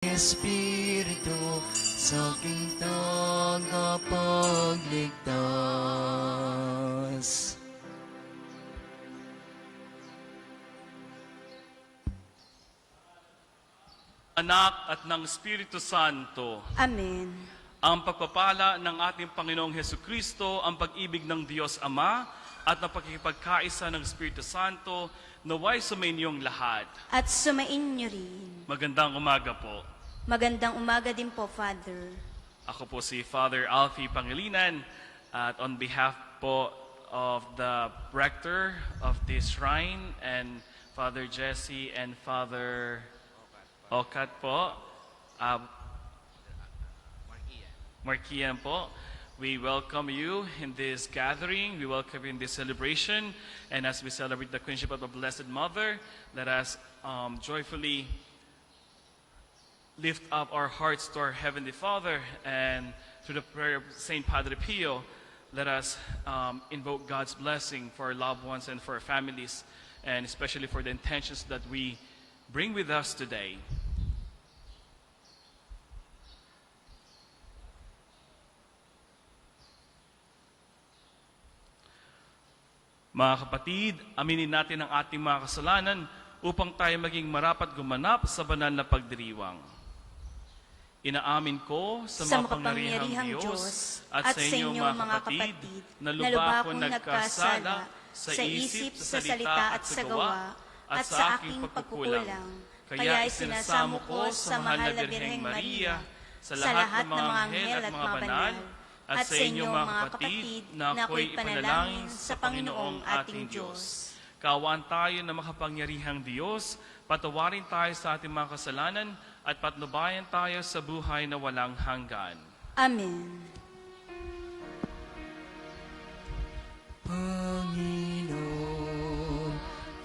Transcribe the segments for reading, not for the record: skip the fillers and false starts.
Espiritu sa aking tagapagligtas. Anak at ng Espiritu Santo, Amen. ang pagpapala ng ating Panginoong Hesukristo, ang pag-ibig ng Diyos Ama, at ang pakikipagkaisa ng Espiritu Santo, naway sumainyong lahat. At sumain niyo rin. Magandang umaga po. Magandang umaga din po, Father. Ako po si Father Alfie Pangilinan, at on behalf po of the rector of this shrine, and Father Jesse and Father Okat po, Markian po, we welcome you in this gathering. We welcome you in this celebration. And as we celebrate the Queenship of the Blessed Mother, let us joyfully lift up our hearts to our Heavenly Father. And through the prayer of Saint Padre Pio, let us invoke God's blessing for our loved ones and for our families, and especially for the intentions that we bring with us today. Mga kapatid, aminin natin ang ating mga kasalanan upang tayo maging marapat gumanap sa banal na pagdiriwang. Inaamin ko sa makapangyarihang Diyos at sa inyong mga kapatid na lubha akong nagkasala sa isip, sa salita at sa gawa at sa aking pagkukulang. Kaya isinasamo ko sa mahal na Birheng Maria, sa lahat ng mga anghel at mga banal, at sa inyong mga kapatid na ako'y ipanalangin sa Panginoong ating Diyos. Kaawaan tayo na makapangyarihang Diyos, patawarin tayo sa ating mga kasalanan, at patnubayan tayo sa buhay na walang hanggan. Amen. Panginoon,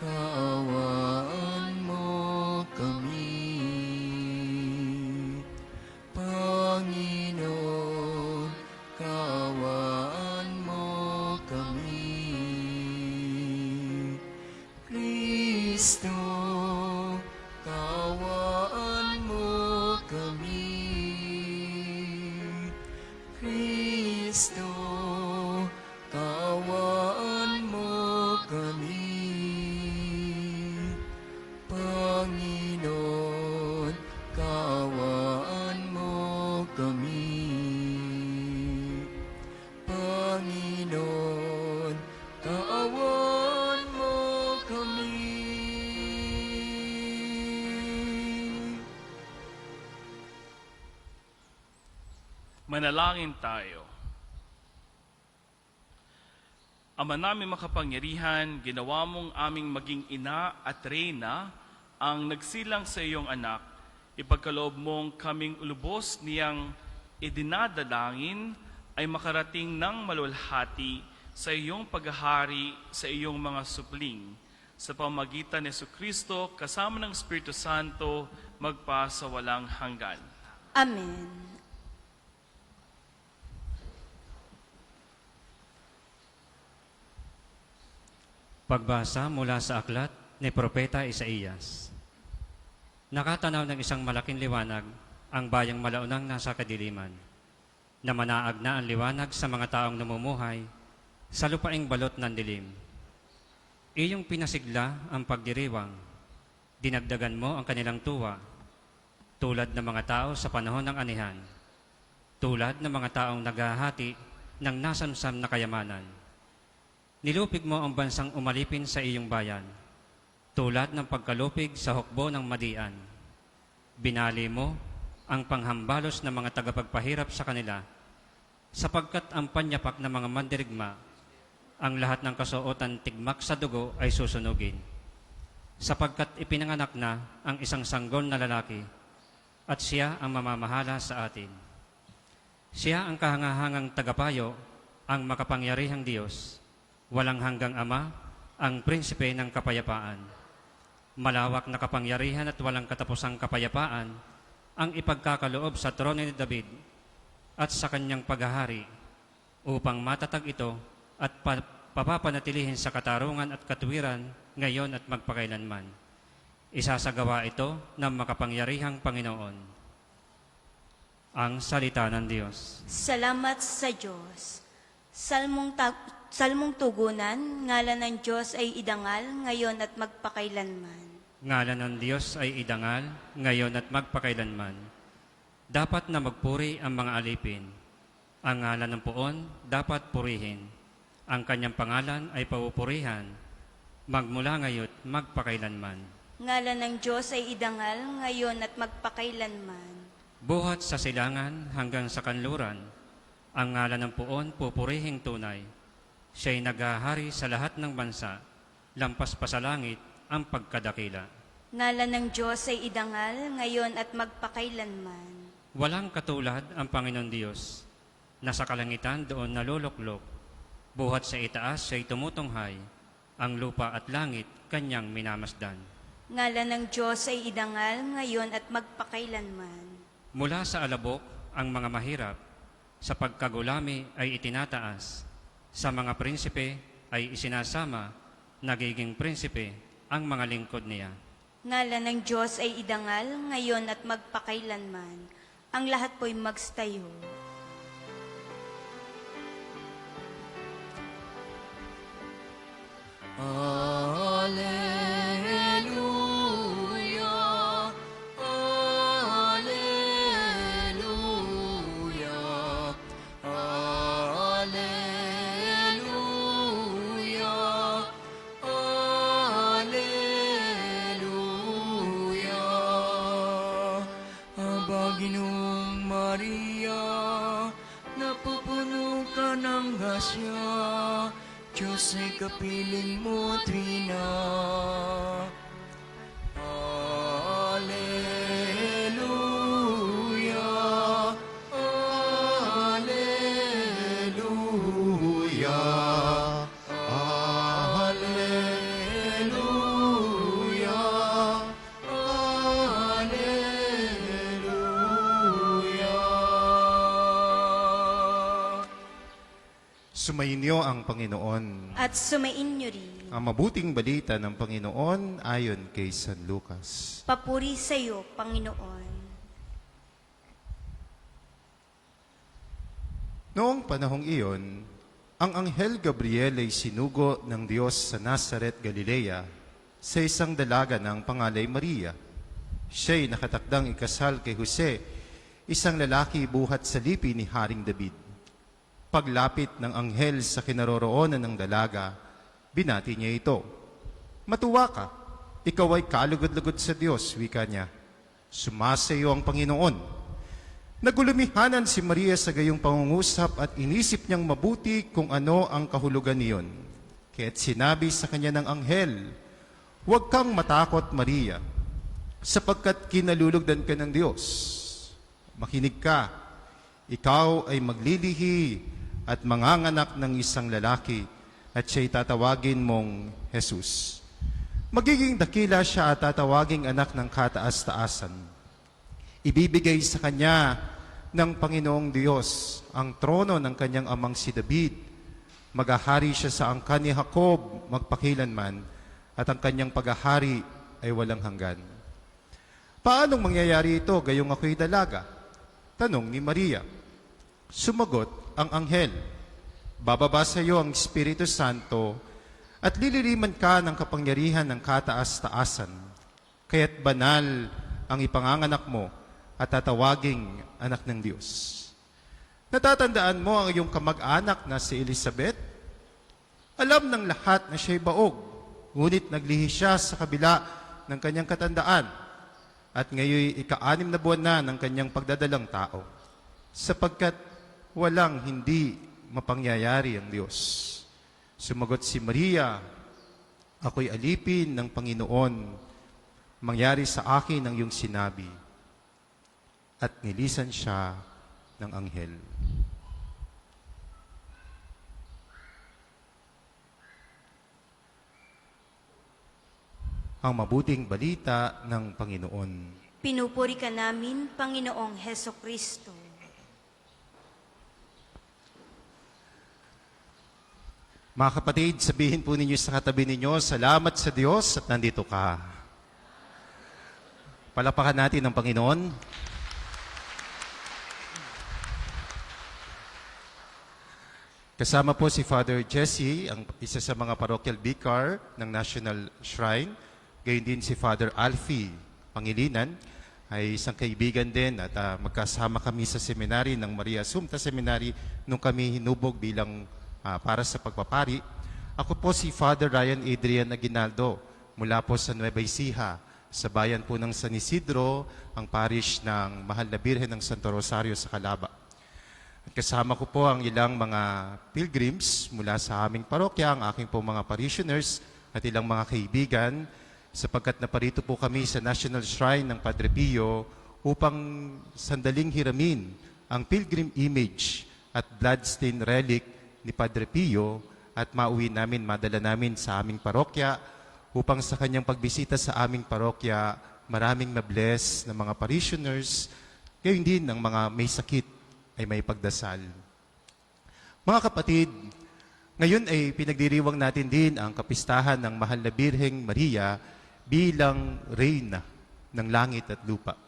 kaawaan mo kami. Panginoon, kaawaan mo kami. Kristo, kaawaan mo kami. Kristo, kaawaan mo kami. Panginoon, kaawaan mo kami. Panginoon, kaawaan mo kami. Manalangin tayo. Ama namin makapangyarihan, ginawa mong aming maging ina at reyna ang nagsilang sa iyong anak. Ipagkaloob mong kaming lubos niyang idinadalangin ay makarating ng malulhati sa iyong paghahari sa iyong mga supling. Sa pamagitan ni Jesucristo, kasama ng Espiritu Santo, magpa sa walang hanggan. Amen. Pagbasa mula sa aklat ni Propeta Isaías. Nakatanaw ng isang malaking liwanag ang bayang malaunang nasa kadiliman, na manaag na ang liwanag sa mga taong namumuhay sa lupaing balot ng dilim. Iyong pinasigla ang pagdiriwang, dinagdagan mo ang kanilang tuwa, tulad ng mga tao sa panahon ng anihan, tulad ng mga taong naghahati ng nasamsam na kayamanan. Nilupig mo ang bansang umalipin sa iyong bayan, tulad ng pagkalupig sa hukbo ng madian. Binali mo ang panghambalos ng mga tagapagpahirap sa kanila, sapagkat ang panyapak ng mga mandirigma, ang lahat ng kasuotan tigmak sa dugo ay susunugin. Sapagkat ipinanganak na ang isang sanggol na lalaki, at siya ang mamamahala sa atin. Siya ang kahangahangang tagapayo, ang makapangyarihang Diyos, walang hanggang Ama, ang prinsipe ng kapayapaan. Malawak na kapangyarihan at walang katapusang kapayapaan ang ipagkakaloob sa trono ni David at sa kanyang paghahari, upang matatag ito at papapanatilihin sa katarungan at katuwiran ngayon at magpakailanman. Isasagawa ito ng makapangyarihang Panginoon. Ang salita ng Diyos. Salamat sa Diyos. Salmong tugunan, ngalan ng Diyos ay idangal, ngayon at magpakailanman. Ngalan ng Diyos ay idangal, ngayon at magpakailanman. Dapat na magpuri ang mga alipin. Ang ngalan ng Poon dapat purihin. Ang kanyang pangalan ay papupurihan, magmula ngayon magpakailanman. Ngalan ng Diyos ay idangal, ngayon at magpakailanman. Buhat sa silangan hanggang sa kanluran, ang ngalan ng Poon pupurihing tunay. Siya'y naghahari sa lahat ng bansa, lampas pa sa langit ang pagkadakila. Ngalan ng Diyos ay idangal, ngayon at magpakailanman. Walang katulad ang Panginoon Diyos. Nasa kalangitan doon naluluklok. Buhat sa itaas siya'y tumutunghay. Ang lupa at langit kanyang minamasdan. Ngalan ng Diyos ay idangal, ngayon at magpakailanman. Mula sa alabok ang mga mahirap, sa pagkagulami ay itinataas. Sa mga prinsipe ay isinasama, nagiging prinsipe ang mga lingkod niya. Ngalan ng Diyos ay idangal, ngayon at magpakailanman. Ang lahat po'y magstayo. Alleluia, Alleluia, Alleluia, Alleluia. Aba, Ginoong Maria, napupuno ka ng grasya, Diyos ay kapiling mo, Trina. Alleluia, Alleluia, Alleluia, Alleluia. Sumainyo ang Panginoon. At sumainyo rin. Ang mabuting balita ng Panginoon ayon kay San Lucas. Papuri sa iyo, Panginoon. Noong panahong iyon, ang Anghel Gabriel ay sinugo ng Diyos sa Nazaret, Galilea, sa isang dalaga ng pangalay Maria. Siya'y nakatakdang ikasal kay Jose, isang lalaki buhat sa lipi ni Haring David. Paglapit ng anghel sa kinaroroonan ng dalaga, binati niya ito. Matuwa ka, ikaw ay kalugod-lugod sa Diyos, wika niya. Sumasayo ang Panginoon. Nagulumihanan si Maria sa gayong pangungusap at inisip niyang mabuti kung ano ang kahulugan niyon. Kaya't sinabi sa kanya ng anghel, "Huwag kang matakot, Maria, sapagkat kinalulugdan ka ng Diyos. Makinig ka, ikaw ay maglilihi at manganganak ng isang lalaki at siya'y tatawagin mong Jesus. Magiging dakila siya at tatawaging anak ng kataas-taasan. Ibibigay sa kanya ng Panginoong Diyos ang trono ng kanyang amang si David. Maghahari siya sa angkan ni Jacob magpakilanman at ang kanyang paghahari ay walang hanggan." Paanong mangyayari ito gayong ako'y dalaga? Tanong ni Maria. Sumagot ang anghel, "Bababa sa iyo ang Espiritu Santo at lililiman ka ng kapangyarihan ng kataas-taasan. Kaya't banal ang ipanganganak mo at tatawaging anak ng Diyos. Natatandaan mo ang iyong kamag-anak na si Elizabeth? Alam ng lahat na siya'y baog, ngunit naglihi siya sa kabila ng kanyang katandaan at ngayon ika-6 na buwan na ng kanyang pagdadalang tao, sapagkat walang hindi mapangyayari ang Diyos." Sumagot si Maria, "Ako'y alipin ng Panginoon. Mangyari sa akin ang iyong sinabi." At nilisan siya ng anghel. Ang mabuting balita ng Panginoon. Pinupuri ka namin, Panginoong Heso Kristo. Mga kapatid, sabihin po ninyo sa katabi ninyo, "Salamat sa Diyos at nandito ka." Palapakan natin ang Panginoon. Kasama po si Father Jesse, ang isa sa mga parochial vicar ng National Shrine. Gayon din si Father Alfie Pangilinan, ay isang kaibigan din at magkasama kami sa seminary ng Maria Assumpta Seminary nung kami hinubog bilang para sa pagpapari. Ako po si Father Ryan Adrian Aguinaldo mula po sa Nueva Ecija, sa bayan po ng San Isidro, ang parish ng Mahal na Birhen ng Santo Rosario sa Calaba. At kasama ko po ang ilang mga pilgrims mula sa aming parokya, ang aking po mga parishioners at ilang mga kaibigan, sapagkat naparito po kami sa National Shrine ng Padre Pio upang sandaling hiramin ang pilgrim image at bloodstained relic ni Padre Pio at mauwi namin, madala namin sa aming parokya upang sa kanyang pagbisita sa aming parokya, maraming na-bless na mga parishioners, gayon din ang mga may sakit ay may pagdasal. Mga kapatid, ngayon ay pinagdiriwang natin din ang kapistahan ng Mahal na Birheng Maria bilang Reyna ng Langit at Lupa,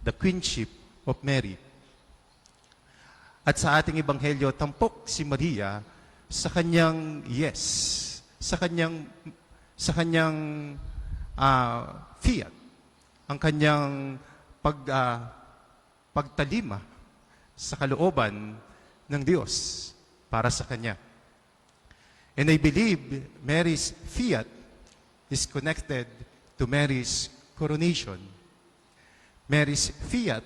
the Queenship of Mary. At sa ating Ebanghelyo, tampok si Maria sa kanyang yes, sa kanyang fiat, ang kanyang pagtalima sa kalooban ng Diyos para sa kanya. And I believe Mary's fiat is connected to Mary's coronation. Mary's fiat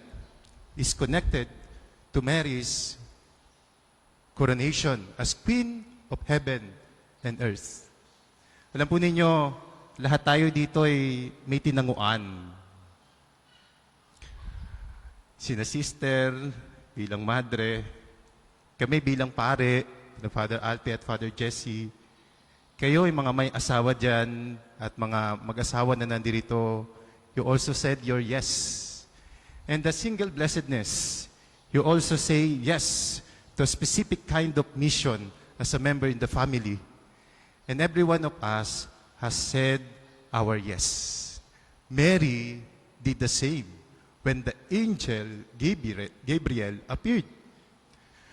is connected to Mary's coronation as Queen of Heaven and Earth. Alam po ninyo, lahat tayo dito ay may tinanguan. Sina sister, bilang madre, kami bilang pare, ng Father Alfie at Father Jesse, kayo ay mga may asawa dyan at mga mag-asawa na nandirito, you also said your yes. And the single blessedness, you also say yes to a specific kind of mission as a member in the family. And every one of us has said our yes. Mary did the same when the angel Gabriel appeared.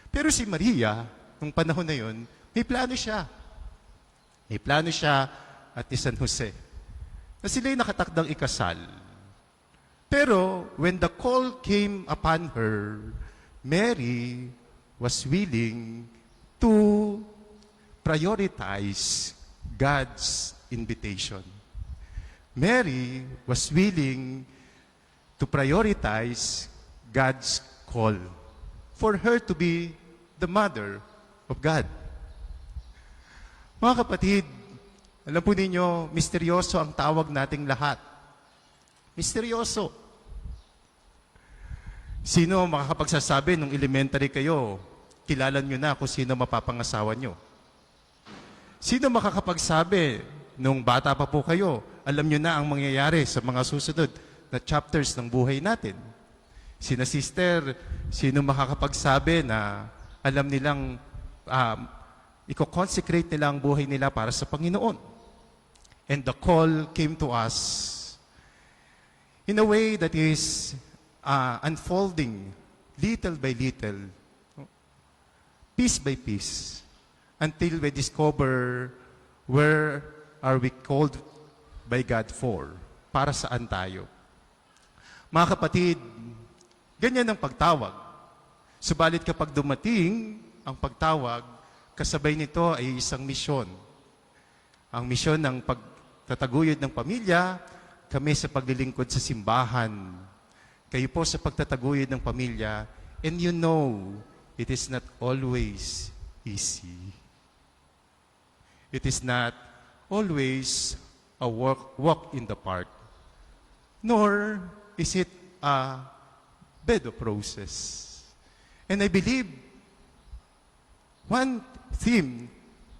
Pero si Maria, nung panahon na yun, may plano siya. May plano siya at ni San Jose na sila'y nakatakdang ikasal. Pero when the call came upon her, Mary was willing to prioritize God's invitation. Mary was willing to prioritize God's call for her to be the mother of God. Mga kapatid, alam po ninyo, misteryoso ang tawag nating lahat. Misteryoso. Sino makakapagsasabi nung elementary kayo, kilala nyo na kung sino mapapangasawa nyo? Sino makakapagsabi nung bata pa po kayo, alam nyo na ang mangyayari sa mga susunod na chapters ng buhay natin? Sina sister, sino makakapagsabi na alam nilang i-consecrate nila ang buhay nila para sa Panginoon? And the call came to us in a way that is unfolding little by little, piece by piece, until we discover where are we called by God for, para saan tayo. Mga kapatid, ganyan ang pagtawag. Subalit kapag dumating ang pagtawag, kasabay nito ay isang misyon. Ang misyon ng pagtataguyod ng pamilya, kami sa paglilingkod sa simbahan. Kayo po sa pagtataguyod ng pamilya, and you know, it is not always easy. It is not always a walk in the park, nor is it a bed of roses. And I believe one theme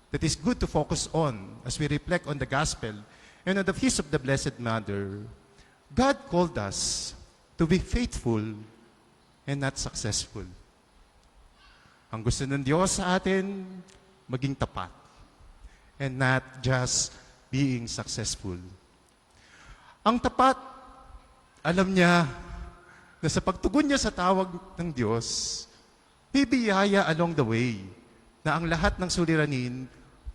that is good to focus on as we reflect on the gospel and on the feast of the Blessed Mother, God called us to be faithful and not successful. Ang gusto ng Diyos sa atin, maging tapat and not just being successful. Ang tapat, alam niya na sa pagtugon niya sa tawag ng Diyos, may biyaya along the way na ang lahat ng suliranin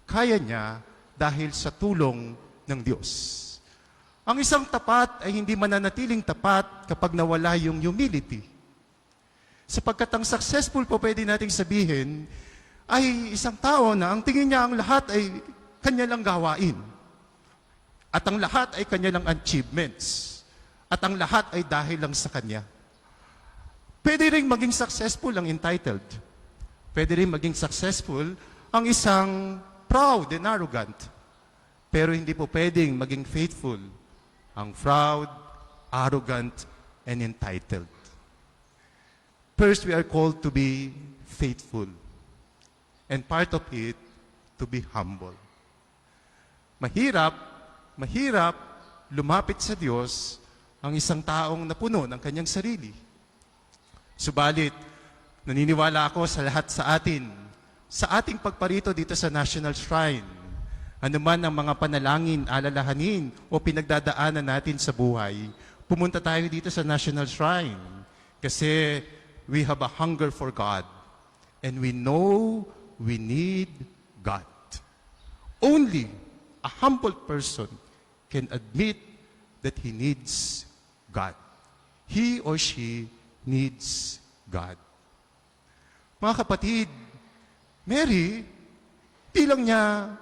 kaya niya dahil sa tulong ng Diyos. Ang isang tapat ay hindi mananatiling tapat kapag nawala yung humility. Sapagkat ang successful po pwede nating sabihin ay isang tao na ang tingin niya ang lahat ay kanya lang gawain. At ang lahat ay kanya lang achievements. At ang lahat ay dahil lang sa kanya. Pwede rin maging successful ang entitled. Pwede rin maging successful ang isang proud and arrogant. Pero hindi po pwedeng maging faithful ang proud, arrogant, and entitled. First, we are called to be faithful. And part of it, to be humble. Mahirap lumapit sa Diyos ang isang taong napuno ng kanyang sarili. Subalit, naniniwala ako sa lahat sa atin, sa ating pagparito dito sa National Shrine, anuman ang mga panalangin, alalahanin o pinagdadaanan natin sa buhay, pumunta tayo dito sa National Shrine kasi we have a hunger for God and we know we need God. Only a humble person can admit that he needs God. He or she needs God. Mga kapatid, Mary, di lang niya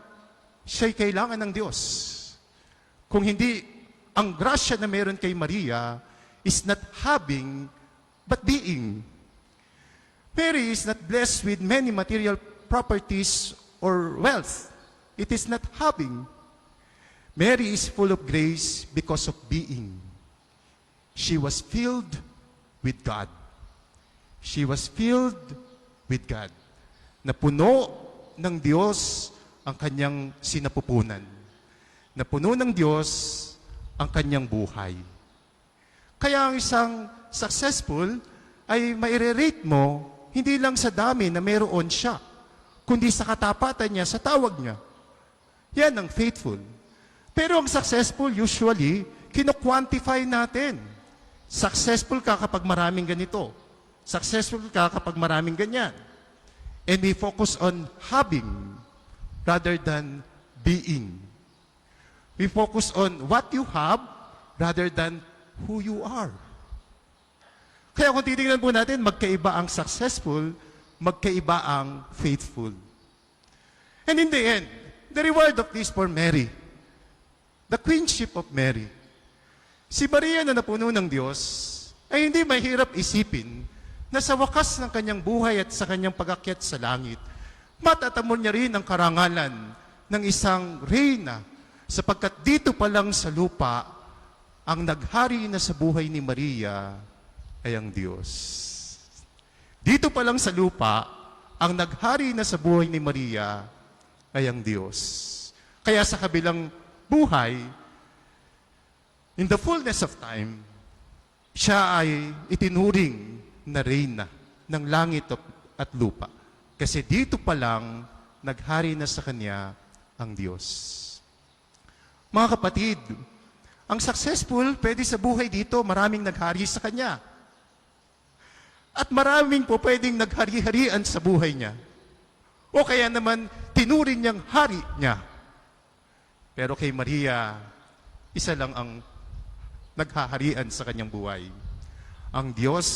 siya'y kailangan ng Diyos. Kung hindi, ang grasya na meron kay Maria is not having, but being. Mary is not blessed with many material properties or wealth. It is not having. Mary is full of grace because of being. She was filled with God. She was filled with God. Napuno ng Diyos ang kanyang sinapupunan. Napuno ng Diyos ang kanyang buhay. Kaya ang isang successful ay maire-rate mo hindi lang sa dami na meron siya, kundi sa katapatan niya, sa tawag niya. Yan ang faithful. Pero ang successful, usually, kino-quantify natin. Successful ka kapag maraming ganito. Successful ka kapag maraming ganyan. And we focus on having rather than being. We focus on what you have rather than who you are. Kaya kung titingnan po natin, magkaiba ang successful, magkaiba ang faithful. And in the end, the reward of this for Mary, the queenship of Mary. Si Maria na napuno ng Diyos ay hindi mahirap isipin na sa wakas ng kanyang buhay at sa kanyang pag-akyat sa langit, matatamon niya rin ang karangalan ng isang reyna sapagkat dito pa lang sa lupa, ang naghari na sa buhay ni Maria ay ang Diyos. Dito pa lang sa lupa, ang naghari na sa buhay ni Maria ay ang Diyos. Kaya sa kabilang buhay, in the fullness of time, siya ay itinuring na reyna ng langit at lupa. Kasi dito pa lang, naghari na sa kanya ang Diyos. Mga kapatid, ang successful, pwede sa buhay dito, maraming naghari sa kanya. At maraming po pwedeng naghari-harian sa buhay niya. O kaya naman, tinuring niyang hari niya. Pero kay Maria, isa lang ang naghaharian sa kanyang buhay. Ang Diyos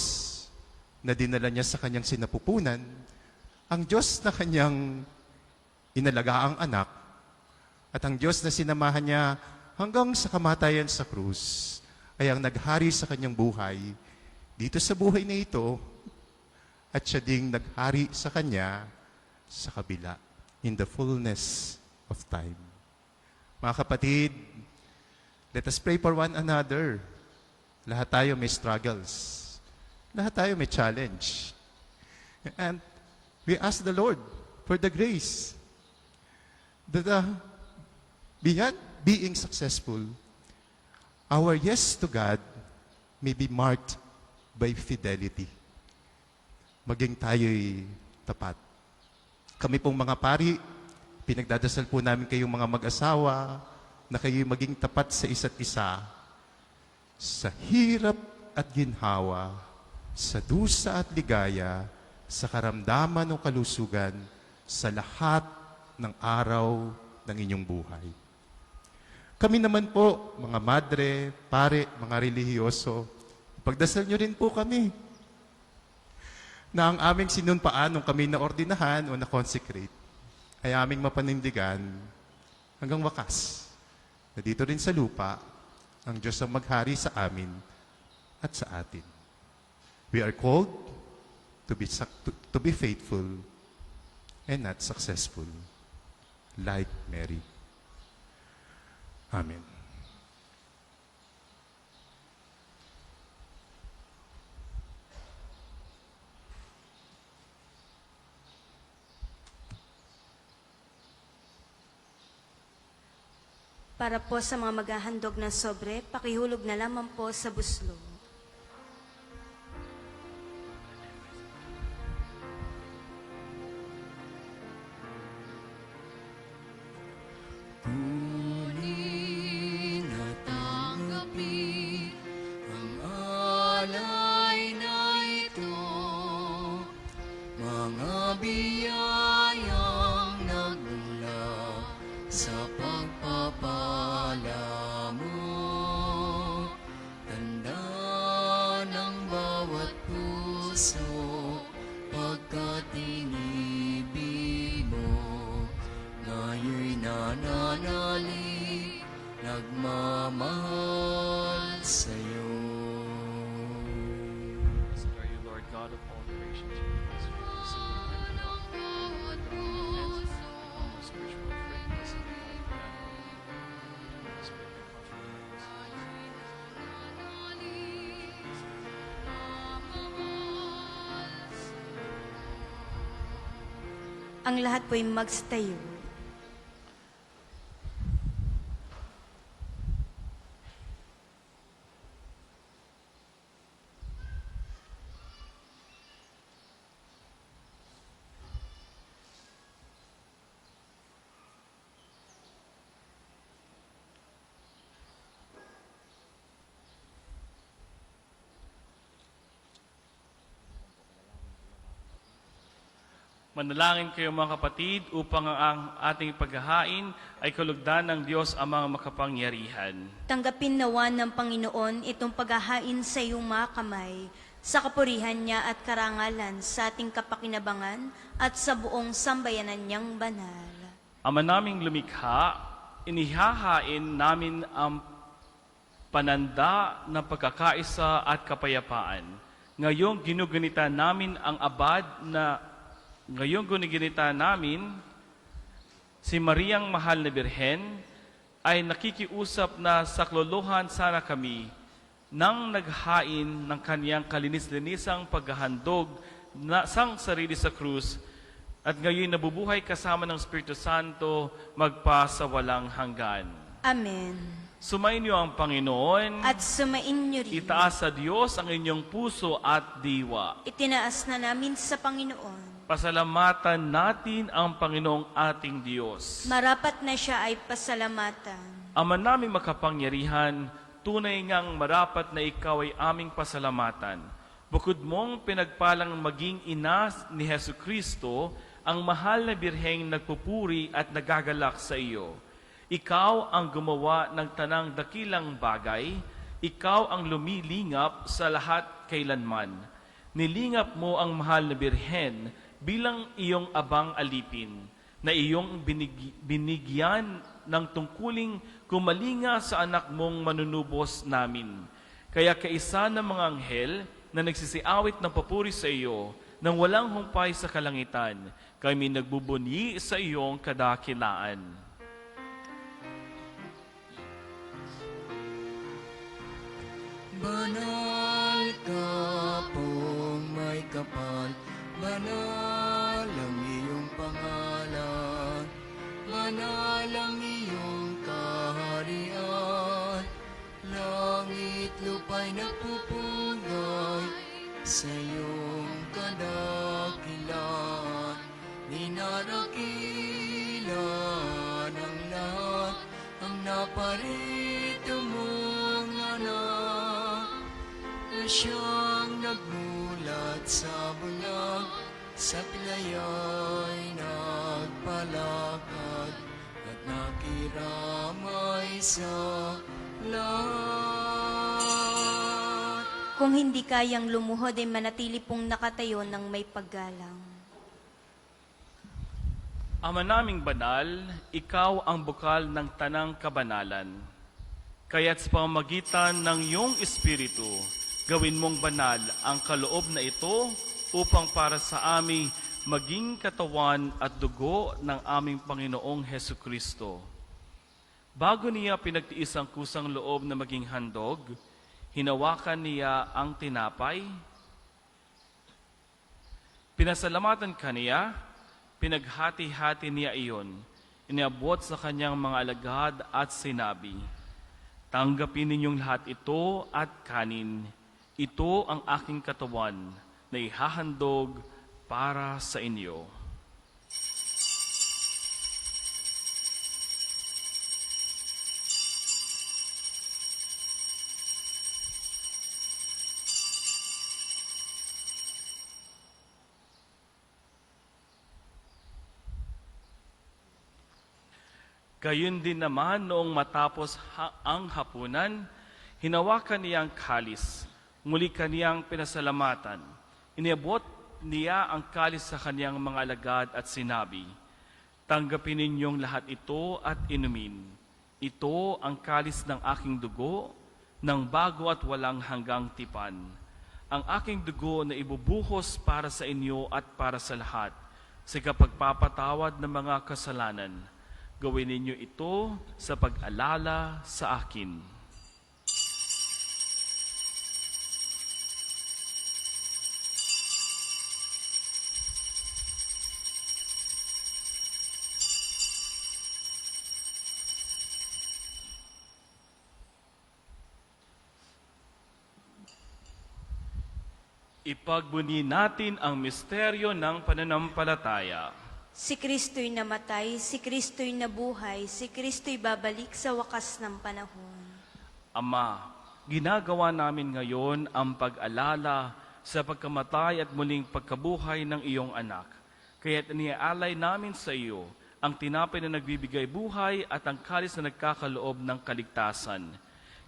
na dinala niya sa kanyang sinapupunan, ang Diyos na kanyang inalagaang anak, at ang Diyos na sinamahan niya hanggang sa kamatayan sa krus, ay ang naghari sa kanyang buhay dito sa buhay na ito, at siya ding naghari sa kanya sa kabila, in the fullness of time. Mga kapatid, let us pray for one another. Lahat tayo may struggles. Lahat tayo may challenge. And we ask the Lord for the grace that beyond being successful, our yes to God may be marked by fidelity. Maging tayo'y tapat. Kami pong mga pari, pinagdadasal po namin kayong mga mag-asawa na kayo'y maging tapat sa isa't isa sa hirap at ginhawa, sa dusa at ligaya, sa karamdaman o kalusugan, sa lahat ng araw ng inyong buhay. Kami naman po, mga madre, pare, mga relihiyoso, pagdasal nyo rin po kami na ang aming sinumpaan nung kami naordinahan o na-consecrate ay aming mapanindigan hanggang wakas na dito rin sa lupa ang Diyos ang maghari sa amin at sa atin. We are called to be faithful and not successful, like Mary. Amen. Para po sa mga maghahandog ng sobre, pakihulog na lamang po sa buslo. Kunin at tanggapin ang alay na ito, mga biyayang nagmula sa pagpapala mo. Tanda ng bawat puso pagkat inibig mo. Ngayon'y nananalig, nagmamahal sa'yo. Blessed are you, Lord God of all creation, Jesus. Spiritual greatness of God. Ang lahat po'y magstayo. Manalangin kayo mga kapatid upang ang ating paghahain ay kalugdan ng Diyos amang makapangyarihan. Tanggapin nawa ng Panginoon itong paghahain sa iyong mga kamay, sa kapurihan niya at karangalan, sa ating kapakinabangan at sa buong sambayanan niyang banal. Ama naming lumikha, inihahain namin ang pananda ng pagkakaisa at kapayapaan. Ngayong ginugunita namin ang abad na Ngayong guniginita namin, si Mariang Mahal na Birhen ay nakikiusap na saklolohan sana kami nang naghain ng kaniyang kalinis-linisang paghahandog na sang sarili sa krus at ngayon nabubuhay kasama ng Espiritu Santo magpasawalang hanggan. Amen. Sumainyo ang Panginoon. At sumain niyo rin. Itaas sa Diyos ang inyong puso at diwa. Itinaas na namin sa Panginoon. Pasalamatan natin ang Panginoong ating Diyos. Marapat na siya ay pasalamatan. Ama naming makapangyarihan, tunay ngang marapat na ikaw ay aming pasalamatan. Bukod mong pinagpalang maging ina ni Hesu Kristo, ang mahal na birheng nagpupuri at nagagalak sa iyo. Ikaw ang gumawa ng tanang dakilang bagay, ikaw ang lumilingap sa lahat kailanman. Nilingap mo ang mahal na birhen bilang iyong abang alipin, na iyong binigyan ng tungkuling kumalinga sa anak mong manunubos namin. Kaya kaisa ng mga anghel na nagsisiawit ng papuri sa iyo, nang walang humpay sa kalangitan, kami nagbubunyi sa iyong kadakilaan. Banal ka pong may kapal, banal ang iyong pangalan, banal ang iyong kaharian, langit lupa'y nagpupugay sa iyong kadakilan, ninarakilan ang lahat, ang naparito mong anak, na siyang nagmulat sa bulag, sa pilayo'y nagpalakad at nakiramay sa lahat. Kung hindi kayang lumuhod ay manatili pong nakatayo ng may paggalang. Ama naming banal, ikaw ang bukal ng tanang kabanalan. Kaya't sa pamamagitan ng iyong Espiritu, gawin mong banal ang kaloob na ito upang para sa amin maging katawan at dugo ng aming Panginoong Hesu Kristo. Bago niya pinagtiis ang kusang loob na maging handog, hinawakan niya ang tinapay, pinasalamatan kaniya, pinaghati-hati niya iyon, iniabot sa kanyang mga alagad at sinabi, "Tanggapin ninyong lahat ito at kanin. Ito ang aking katawan na ihahandog para sa inyo." Gayon din naman noong matapos ang hapunan, hinawakan niya ang kalis, muli kaniyang pinasalamatan. Iniabot niya ang kalis sa kaniyang mga alagad at sinabi, "Tanggapin ninyong lahat ito at inumin. Ito ang kalis ng aking dugo, ng bago at walang hanggang tipan. Ang aking dugo na ibubuhos para sa inyo at para sa lahat, sa kapagpapatawad ng mga kasalanan. Gawin ninyo ito sa pag-alala sa akin." Ipagbuni natin ang misteryo ng pananampalataya. Si Kristo'y namatay, si Kristo'y nabuhay, si Kristo'y babalik sa wakas ng panahon. Ama, ginagawa namin ngayon ang pag-alala sa pagkamatay at muling pagkabuhay ng iyong anak. Kaya't iniaalay namin sa iyo ang tinapay na nagbibigay buhay at ang kalis na nagkakaloob ng kaligtasan.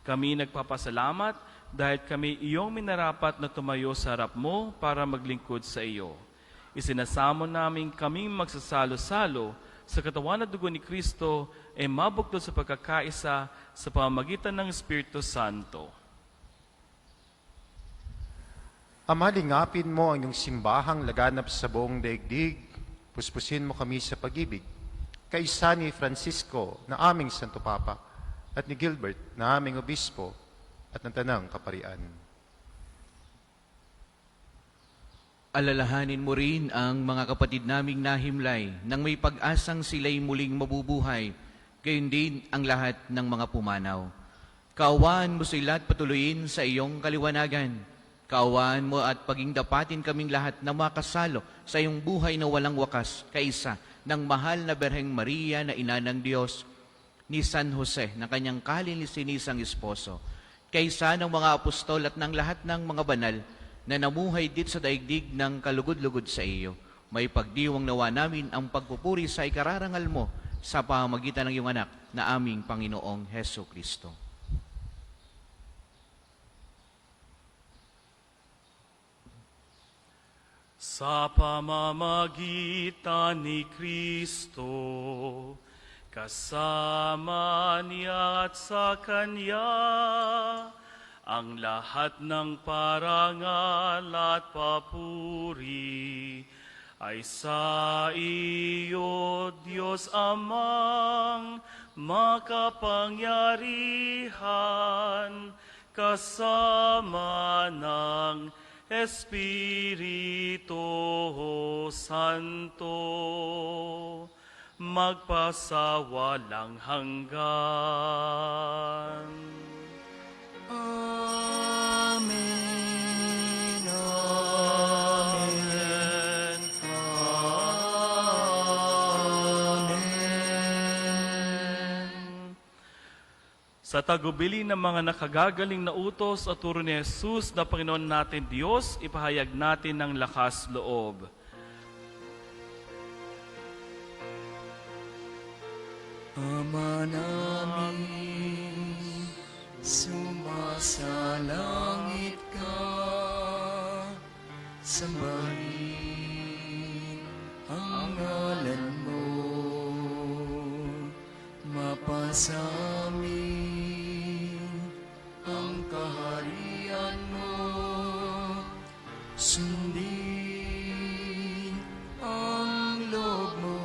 Kami nagpapasalamat dahil kami iyong minarapat na tumayo sa harap mo para maglingkod sa iyo. Isinasamo namin kaming magsasalo-salo sa katawan at dugo ni Kristo ay mabuklod sa pagkakaisa sa pamamagitan ng Espiritu Santo. Ama, lingapin mo ang iyong simbahang laganap sa buong daigdig. Puspusin mo kami sa pag-ibig. Kaisa ni Francisco na aming Santo Papa at ni Gilbert na aming Obispo at ng Tanang Kaparian. Alalahanin mo rin ang mga kapatid naming nahimlay nang may pag-asang sila'y muling mabubuhay, gayon din ang lahat ng mga pumanaw. Kaawaan mo sila at patuloyin sa iyong kaliwanagan. Kaawaan mo at paging dapatin kaming lahat na makasalo sa iyong buhay na walang wakas, kaisa ng mahal na Berheng Maria na ina ng Diyos, ni San Jose na kanyang kalininisang esposo, kaisa ng mga apostol at ng lahat ng mga banal na namuhay dit sa daigdig ng kalugod-lugod sa iyo. May pagdiwang nawa namin ang pagpupuri sa ikararangal mo sa pamamagitan ng iyong anak na aming Panginoong Hesu Kristo. Sa pamamagitan ni Kristo, kasama niya at sa Kanya, ang lahat ng parangal at papuri ay sa iyo, Diyos Amang makapangyarihan, kasama ng Espiritu Santo, magpasawalang hanggan. Amen. Amen. Sa tagubili ng mga nakagagaling na utos at turo ni Jesus na Panginoon natin Diyos, ipahayag natin ng lakas loob. Ama namin, sumasalangit ka, sambahin ang ngalan mo, mapasamin ang kaharian mo, sundin ang loob mo,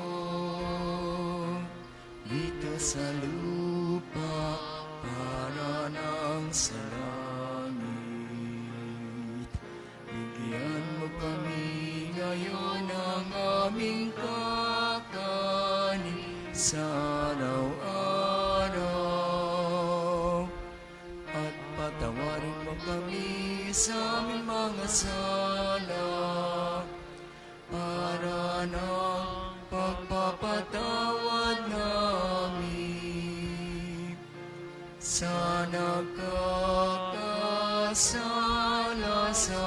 dito sa lupa para ng sa langit. Bigyan mo kami ngayon ng aming kakanin sa araw-araw, at patawarin mo kami sa aming mga sala, para ng pagpapatawad namin sa nagkakasala sa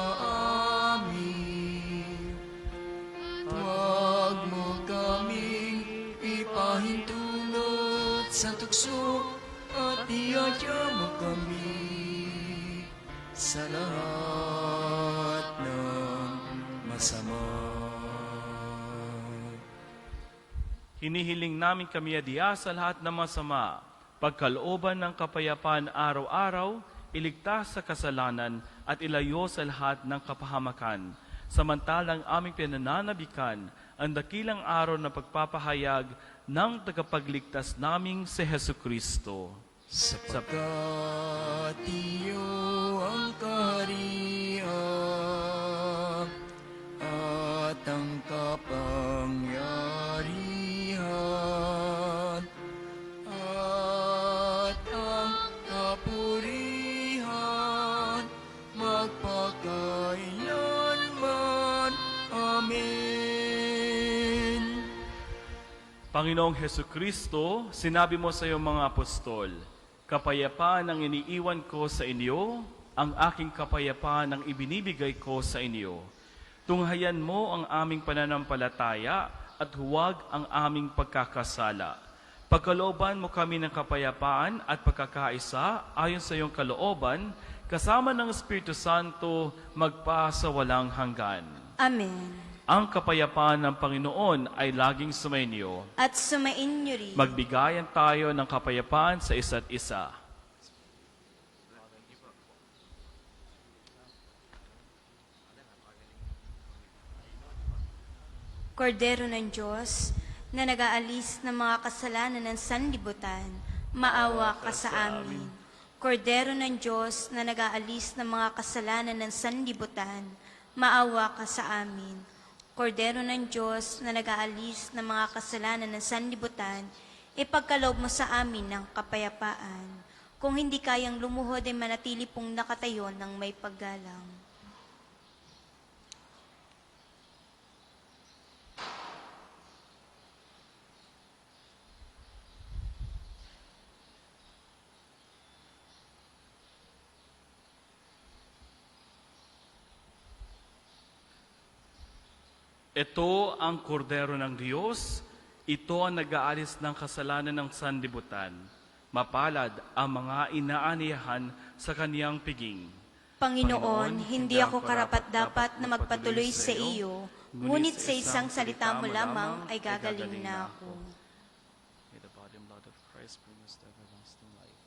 amin. Huwag mo kaming ipahintulot sa tukso, at iadya mo kami sa lahat ng masama. Hinihiling namin kami adiya sa lahat ng masama, pagkalooban ng kapayapaan araw-araw, iligtas sa kasalanan at ilayo sa lahat ng kapahamakan. Samantalang aming pinananabikan ang dakilang araw na pagpapahayag ng tagapagligtas naming si Hesu Kristo. Sapagkat iyo ang kaharian at ang kapangyarihan at ang kapurihan magpakailanman. Amen. Panginoong Hesu Kristo, sinabi mo sa iyong mga apostol, kapayapaan ang iniiwan ko sa inyo, ang aking kapayapaan ang ibinibigay ko sa inyo. Tunghayan mo ang aming pananampalataya at huwag ang aming pagkakasala. Pagkalooban mo kami ng kapayapaan at pagkakaisa ayon sa iyong kalooban, kasama ng Espiritu Santo magpa sa walang hanggan. Amen. Ang kapayapaan ng Panginoon ay laging sumainyo. At sumainyo rin. Magbigayan tayo ng kapayapaan sa isa't isa. Kordero ng Diyos, na nag-aalis ng mga kasalanan ng sanlibutan, maawa ka sa amin. Kordero ng Diyos, na nag-aalis ng mga kasalanan ng sanlibutan, maawa ka sa amin. Kordero ng Diyos, na nag-aalis ng mga kasalanan ng sanlibutan, ipagkaloob mo sa amin ng kapayapaan. Kung hindi kayang lumuhod ay manatili pong nakatayo ng may paggalang. Ito ang kordero ng Diyos, ito ang nag-aalis ng kasalanan ng sanlibutan. Mapalad ang mga inaaniyahan sa kaniyang piging. Panginoon, hindi ako karapat-dapat na magpatuloy sa iyo, ngunit sa isang salita mo lamang ay gagaling na ako. May the body and blood of Christ bring us to everlasting life.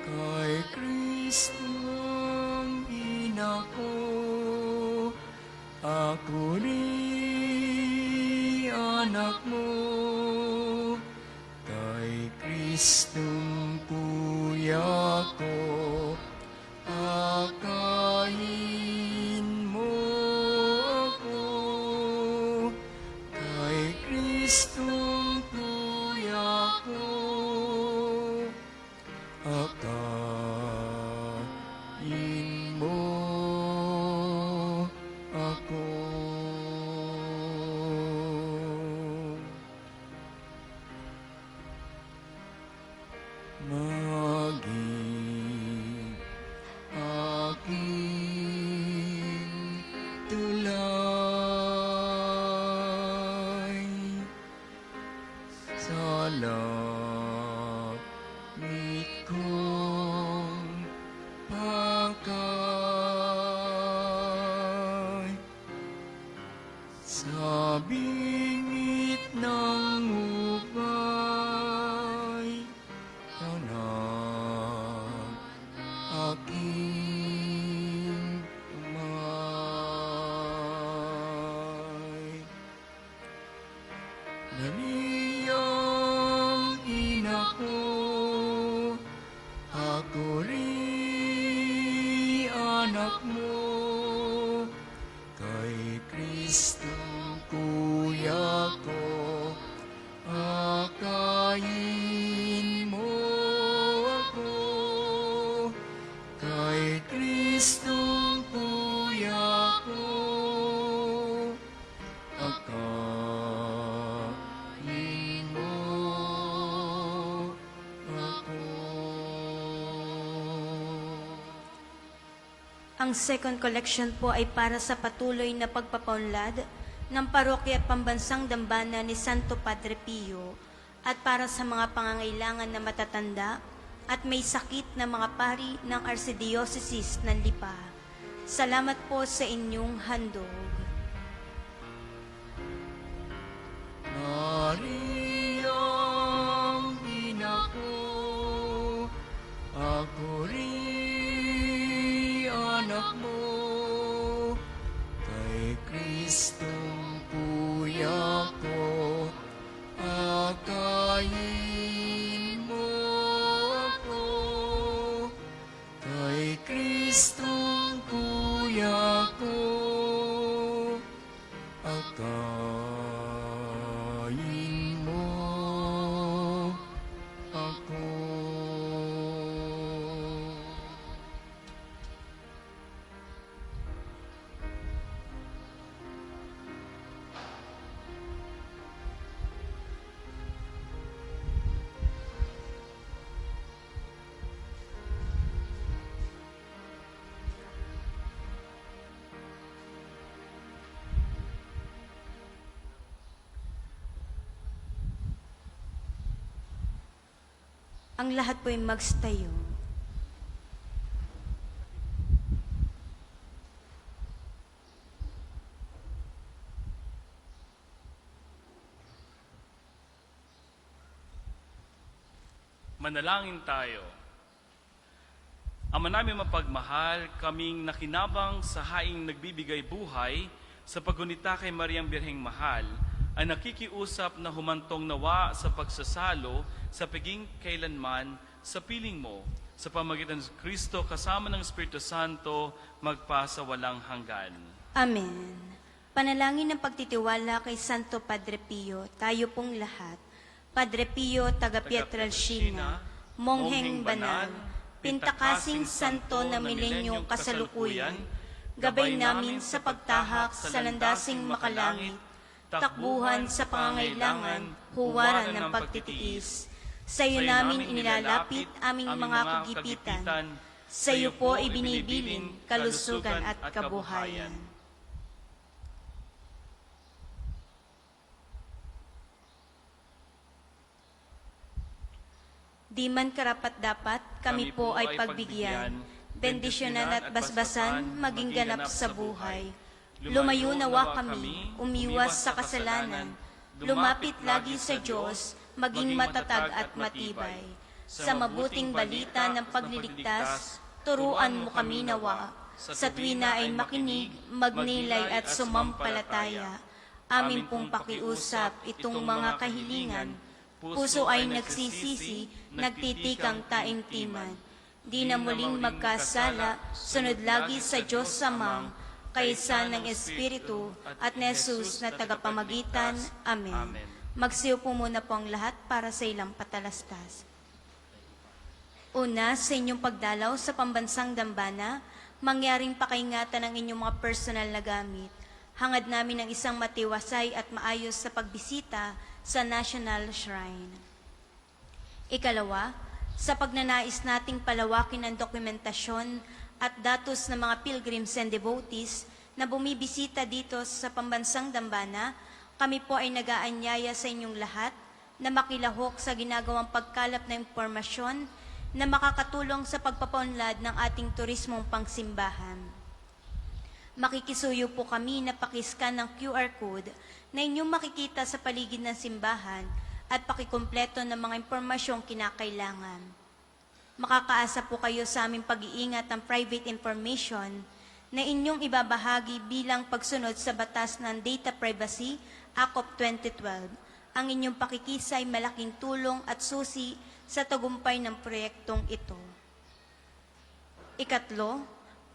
kay Kristong ina ko, ako rin anak mo, kay Kristong kuya ko, akayin mo ako, kay Kristong kuya ko, akayin mo ako. Maging aking tulay sa langit kong pagkay, sa bingit ng upay, tanang aking umay. Naniyang ina ko, ako rin anak mo, kay Kristong kuya ko, akayin mo ako, kay Kristong kuya ko, akayin mo ako. Ang second collection po ay para sa patuloy na pagpapaunlad ng Parokya Pambansang Dambana ni Santo Padre Pio at para sa mga pangangailangan na matatanda at may sakit na mga pari ng Archdiocese ng Lipa. Salamat po sa inyong handog. Mariyang ina ko, ako rin anak mo, kay Kristong kuya ko, akayin mo ako, kay Kristong kuya ko, akayin mo ako. Ang lahat po ay magstayo. Manalangin tayo. Ama namin mapagmahal, kaming nakinabang sa haing nagbibigay buhay sa paggunita kay Mariang Birheng Mahal, ay nakikiusap na humantong nawa sa pagsasalo sa paging kailanman sa piling mo, sa pamagitan ng Kristo kasama ng Espiritu Santo, magpasa walang hanggan. Amen. Panalangin ng pagtitiwala kay Santo Padre Pio, tayo pong lahat. Padre Pio, taga Pietrelcina, Mongheng Banal, Pintakasing Santo na milenyong kasalukuyan, gabay namin sa pagtahak sa landasing makalangit, takbuhan sa pangangailangan, huwaran ng pagtitiis. Sa iyo namin inilalapit aming mga kagipitan. Sa iyo po ibinibilin kalusugan at kabuhayan. Di man karapat-dapat, kami po ay pagbigyan, bendisyonan at basbasan, maging ganap sa buhay. Lumayo nawa kami, umiwas sa kasalanan, lumapit lagi sa Diyos, maging matatag at matibay. sa mabuting balita ng pagliligtas, turuan mo kami nawa. Sa tuwina ay makinig, magnilay at sumampalataya. Amin pong pakiusap itong mga kahilingan. Puso ay nagsisisi, nagtitikang taimtiman. Di na muling magkasala, sunod lagi sa Diyos Amang, kaysa ng Espiritu at ni Jesus na tagapamagitan. Amen. Magsiyo po muna po ang lahat para sa ilang patalastas. Una, sa inyong pagdalaw sa pambansang dambana, mangyaring pakaingatan ng inyong mga personal na gamit. Hangad namin ng isang matiwasay at maayos sa pagbisita sa National Shrine. Ikalawa, sa pagnanais nating palawakin ang dokumentasyon at datos ng mga pilgrims and devotees na bumibisita dito sa pambansang dambana, kami po ay nag-aanyaya sa inyong lahat na makilahok sa ginagawang pagkalap na impormasyon na makakatulong sa pagpapaunlad ng ating turismong pangsimbahan. Makikisuyo po kami na pakiskan ng QR code na inyong makikita sa paligid ng simbahan at pakikumpleto ng mga impormasyong kinakailangan. Makakaasa po kayo sa aming pag-iingat ng private information na inyong ibabahagi bilang pagsunod sa batas ng Data Privacy Act of 2012. Ang inyong pakikisa ay malaking tulong at susi sa tagumpay ng proyektong ito. Ikatlo,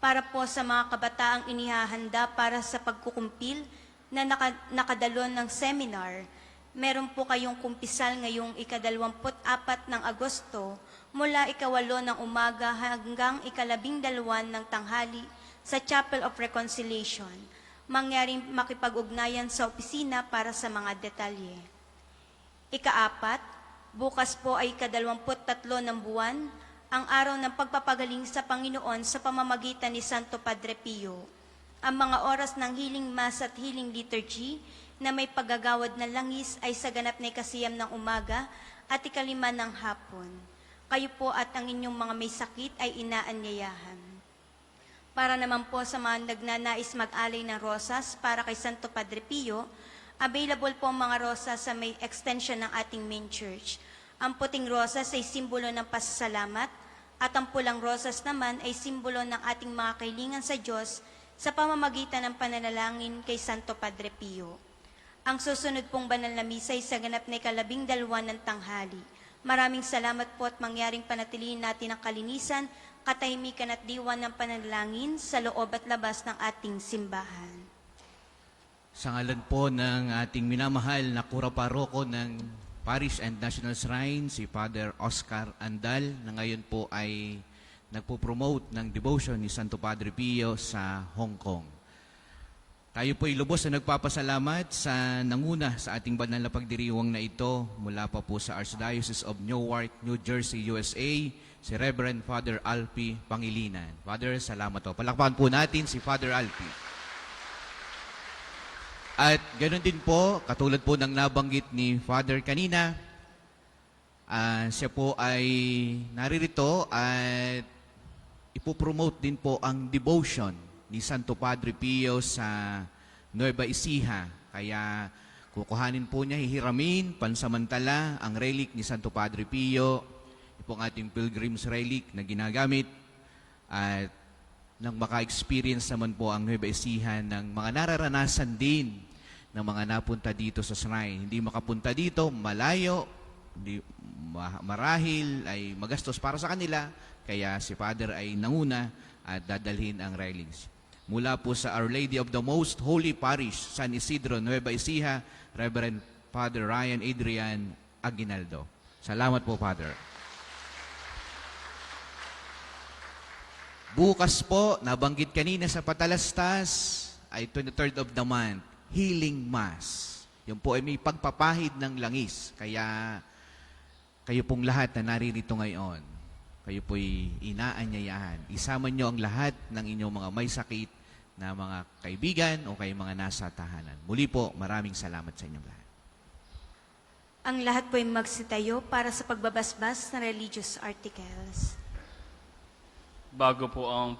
para po sa mga kabataang inihahanda para sa pagkukumpil na nakadalo ng seminar, meron po kayong kumpisal ngayong ika-24 ng Agosto mula ika-8 ng umaga hanggang ika-12 ng tanghali sa Chapel of Reconciliation. Mangyaring makipag-ugnayan sa opisina para sa mga detalye. Ika-4, bukas po ay ika-23 ng buwan, ang araw ng pagpapagaling sa Panginoon sa pamamagitan ni Santo Padre Pio. Ang mga oras ng healing mass at healing liturgy na may paggagawad na langis ay sa ganap na ikasiyam ng umaga at ika-5 ng hapon. Kayo po at ang inyong mga may sakit ay inaanyayahan. Para naman po sa mga nagnanais mag-alay ng rosas para kay Santo Padre Pio, available po ang mga rosas sa may extension ng ating main church. Ang puting rosas ay simbolo ng pasasalamat at ang pulang rosas naman ay simbolo ng ating mga kahilingan sa Diyos sa pamamagitan ng pananalangin kay Santo Padre Pio. Ang susunod pong banal na misa ay sa ganap na ika-12 ng tanghali. Maraming salamat po at mangyaring panatilihin natin ang kalinisan, katahimikan at diwan ng pananalangin sa loob at labas ng ating simbahan. Sa ngalan po ng ating minamahal na kura-paroko ng Parish and National Shrine, si Father Oscar Andal, na ngayon po ay nagpo-promote ng devotion ni Santo Padre Pio sa Hong Kong. Tayo po ay lubos na nagpapasalamat sa nanguna sa ating banal na pagdiriwang na ito mula pa po sa Archdiocese of Newark, New Jersey, USA, si Reverend Father Alpi Pangilinan. Father, salamat po. Palakpakan po natin si Father Alpi. At ganoon din po, katulad po ng nabanggit ni Father kanina, siya po ay naririto at ipopromote din po ang devotion ni Santo Padre Pio sa Nueva Ecija. Kaya kukuhanin po niya, hihiramin, pansamantala, ang relic ni Santo Padre Pio, ito ang ating pilgrim's relic na ginagamit, at nang maka-experience naman po ang Nueva Ecija ng mga nararanasan din ng mga napunta dito sa shrine. Hindi makapunta dito, malayo, hindi marahil, ay magastos para sa kanila, kaya si Father ay nanguna at dadalhin ang relics. Mula po sa Our Lady of the Most Holy Parish, San Isidro, Nueva Ecija, Reverend Father Ryan Adrian Aguinaldo. Salamat po, Father. Bukas po, nabanggit kanina sa Patalastas, ay 23rd of the month, Healing Mass. Yun po ay may pagpapahid ng langis. Kaya kayo pong lahat na naririto ngayon, kayo po'y inaanyayahan. Isama nyo ang lahat ng inyong mga may sakit na mga kaibigan o kay mga nasa tahanan. Muli po, maraming salamat sa inyong lahat. Ang lahat po'y magsitayo para sa pagbabasbas ng religious articles. Bago po ang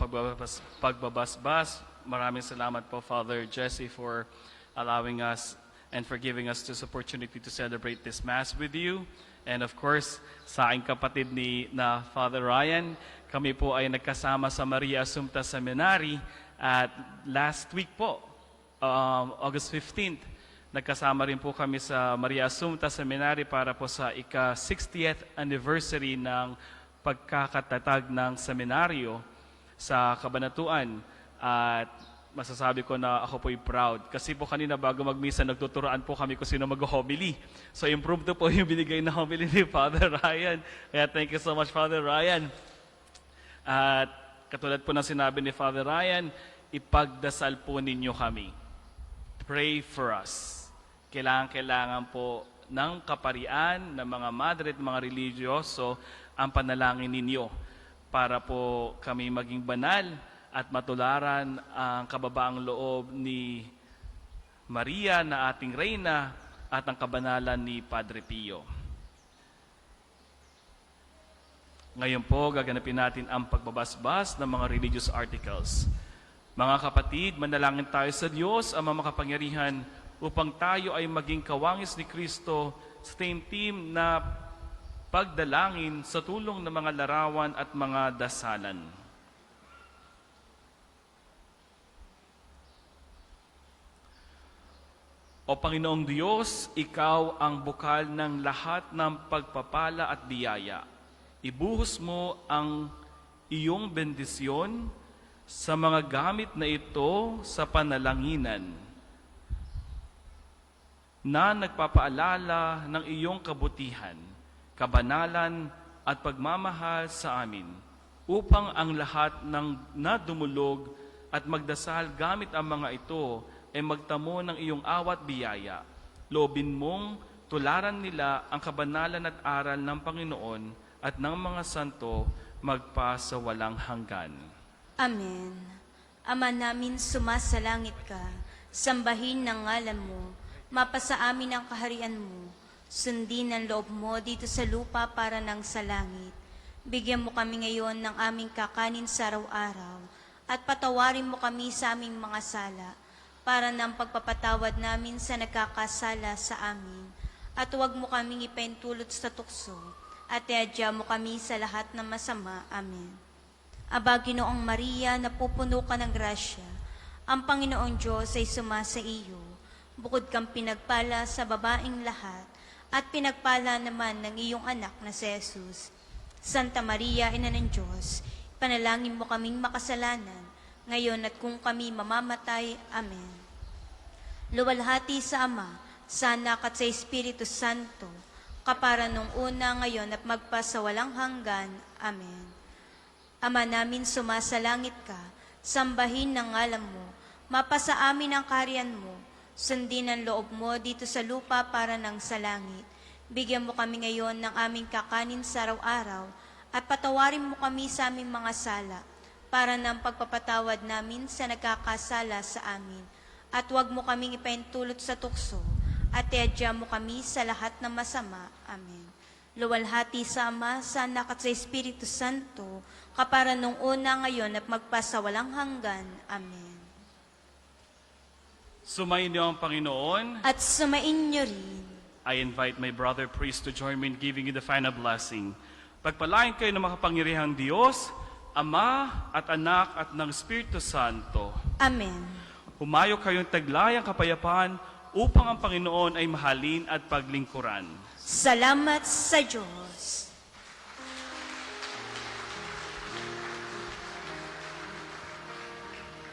pagbabasbas, maraming salamat po, Father Jesse, for allowing us and for giving us this opportunity to celebrate this Mass with you. And of course, sa aking kapatid na Father Ryan, kami po ay nagkasama sa Maria Assumpta Seminary at last week po, August 15th, nagkasama rin po kami sa Maria Assumpta Seminary para po sa ika-60th anniversary ng pagkakatatag ng seminaryo sa Kabanatuan. At masasabi ko na ako po'y proud. Kasi po kanina bago magmisa, nagtuturoan po kami kung sino mag-homily. So improved po yung binigay na homily ni Father Ryan. Kaya thank you so much, Father Ryan. At katulad po ng sinabi ni Father Ryan, ipagdasal po ninyo kami. Pray for us. Kailangan po ng kaparian, ng mga madre at mga religyoso ang panalangin ninyo para po kami maging banal at matularan ang kababaang loob ni Maria na ating Reyna at ang kabanalan ni Padre Pio. Ngayon po, gaganapin natin ang pagbabasbas ng mga religious articles. Mga kapatid, manalangin tayo sa Diyos, ang makapangyarihan, upang tayo ay maging kawangis ni Kristo sa team na pagdalangin sa tulong ng mga larawan at mga dasalan. O Panginoong Diyos, Ikaw ang bukal ng lahat ng pagpapala at biyaya. Ibuhos mo ang iyong bendisyon sa mga gamit na ito sa panalanginan na nagpapaalala ng iyong kabutihan, kabanalan at pagmamahal sa amin, upang ang lahat ng nadumulog at magdasal gamit ang mga ito ay magtamo ng iyong awat biyaya. Loobin mong tularan nila ang kabanalan at aral ng Panginoon at ng mga santo magpa sa walang hanggan. Amen. Ama namin, sumasalangit ka, sambahin ng ngalan mo, mapasa amin ang kaharian mo, sundin ang loob mo dito sa lupa para nang sa langit. Bigyan mo kami ngayon ng aming kakanin sa araw-araw, at patawarin mo kami sa aming mga sala, para ng pagpapatawad namin sa nagkakasala sa amin, at huwag mo kaming ipaintulot sa tukso, at iadya mo kami sa lahat ng masama. Amen. Aba, Ginoong Maria, napupuno ka ng grasya, ang Panginoong Diyos ay sumasa iyo. Bukod kang pinagpala sa babaeng lahat, at pinagpala naman ng iyong anak na si Jesus. Santa Maria, Ina ng Diyos, panalangin mo kaming makasalanan, ngayon at kung kami mamamatay. Amen. Luwalhati sa Ama, sa Anak at sa Espiritu Santo, kapara nung una, ngayon at magpasawalang hanggan. Amen. Ama namin, sumasalangit ka, sambahin ng ngalan mo, mapasa amin ang kaharian mo, sundin ang loob mo dito sa lupa para nang sa langit. Bigyan mo kami ngayon ng aming kakanin sa araw-araw, at patawarin mo kami sa aming mga sala, para ng pagpapatawad namin sa nagkakasala sa amin. At huwag mo kaming ipaintulot sa tukso, at iadya mo kami sa lahat ng masama. Amen. Luwalhati sa Ama, sa Anak at sa Espiritu Santo, kapara nung una, ngayon at magpasawalang hanggan. Amen. Sumayin niyo ang Panginoon. At sumain niyo rin. I invite my brother priest to join me in giving you the final blessing. Pagpalain kayo ng makapangyarihang Diyos, Ama at Anak at ng Espiritu Santo. Amen. Humayo kayong taglayang kapayapaan upang ang Panginoon ay mahalin at paglingkuran. Salamat sa Diyos.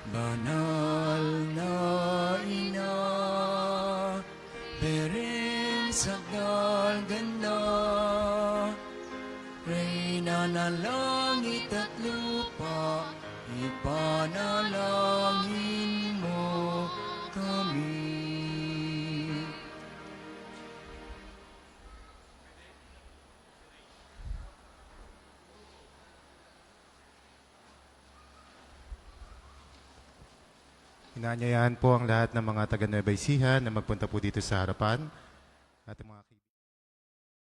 Banal na ina, Beren sa dalganda, Reyna na langit at lupa, ipanalangin mo kami. Inaanyayahan po ang lahat ng mga taga Nueva Ecija na magpunta po dito sa harapan. At mga